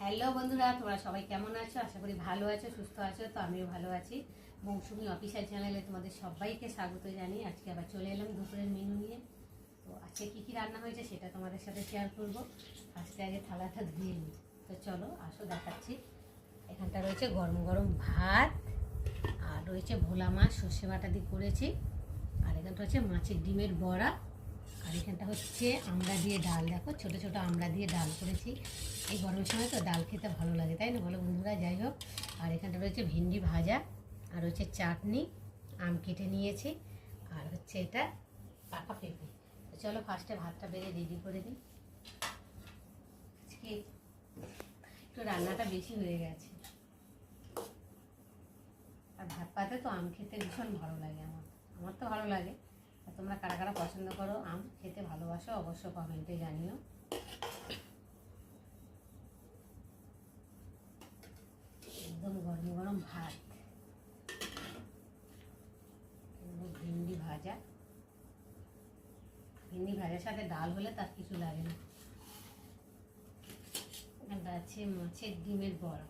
Hello বন্ধুরা, তোমরা সবাই কেমন আছো? আশা করি ভালো আছো, সুস্থ আছো। তো আমিও ভালো আছি। মৌসুমি অফিসিয়াল চ্যানেলে তোমাদের সবাইকে স্বাগত জানিয়ে আজকে আবার চলে এলাম দুপুরের মেনু নিয়ে। তো আজকে কী কী রান্না হয়েছে সেটা তোমাদের সাথে শেয়ার করবো। ফার্স্টে আগে থালাটা ধুয়ে নিই। তো চলো আসো দেখাচ্ছি। এখানটা রয়েছে গরম গরম ভাত, আর রয়েছে ভোলা মাছ সর্ষে বাটা দিয়ে করেছি, আর এখানটা হচ্ছে মাছের ডিমের বড়া, আর এখানটা হচ্ছে আমড়া দিয়ে ডাল। দেখো ছোটো ছোটো আমড়া দিয়ে ডাল করেছি। এই গরমের সময় তো ডাল খেতে ভালো লাগে, তাই না বলো বন্ধুরা? যাই হোক, আর এখানটা রয়েছে ভেন্ডি ভাজা, আর হচ্ছে চাটনি, আম কেটে নিয়েছি, আর হচ্ছে এটা পাকা পেঁপে। তো চলো ফার্স্টে ভাতটা বেড়ে রেডি করে দিই। আজকে একটু রান্নাটা বেশি হয়ে গেছে, আর ভাত পাতে তো আম খেতে ভীষণ ভালো লাগে। আমার তো ভালো লাগে। আর তোমরা কারা কারা পছন্দ করো, আম খেতে ভালোবাসো, অবশ্য কমেন্টে জানিও। একদম গরম গরম ভাত, ভেন্ডি ভাজা। ভেন্ডি ভাজার সাথে ডাল হলে তার কিছু লাগে না। এখানটা আছে মাছের ডিমের বড়া,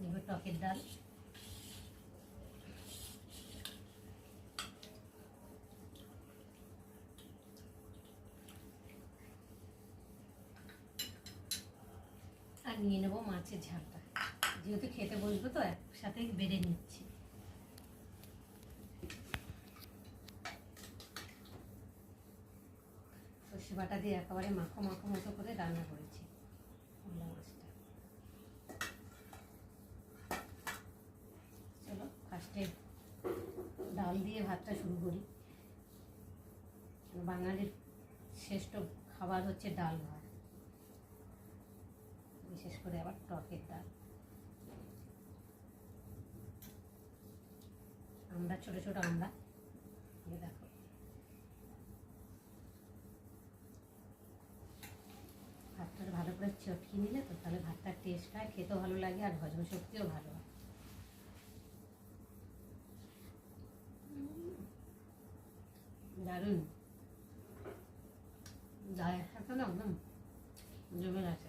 এবার টকের ডাল, আর নিয়ে নেবো মাছের ঝালটা। যেহেতু খেতে বসবো তো একসাথে বেড়ে নিচ্ছি। সর্ষে বাটা দিয়ে একেবারে মাখো মাখো মতো করে রান্না করেছি ভোলা মাছটা। চলো ফার্স্টে ডাল দিয়ে ভাতটা শুরু করি। বাঙালির শ্রেষ্ঠ খাবার হচ্ছে ডাল ভাত, বিশেষ করে আবার টকের ডাল। আমরা ছোটো ছোটো আমরা দেখো, ভাতটা ভালো করে চটকে নিলে তো তাহলে ভাতটার টেস্ট হয়, খেতেও ভালো লাগে, আর হজম শক্তিও ভালো হয়। দারুণ ডালের সাথে না একদম জমে গেছে।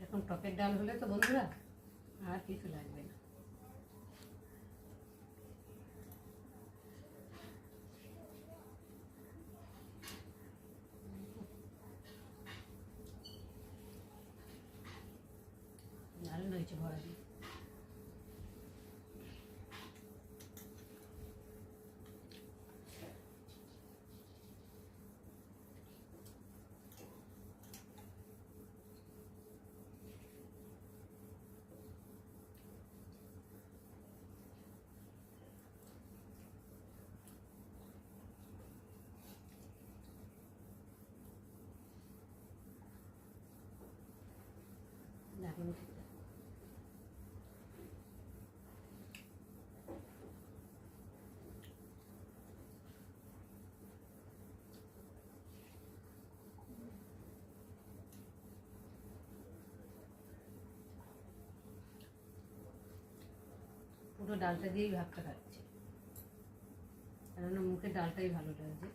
এখন টকের ডাল হলে তো বন্ধুরা আর কিছু লাগবে না। দারুণ হয়েছে বড়া দিয়ে। দারুণ খেতে। পুরো ডালটা দিয়েই ভাতটা খাচ্ছি, কেননা মুখে ডালটাই ভালো লাগছে।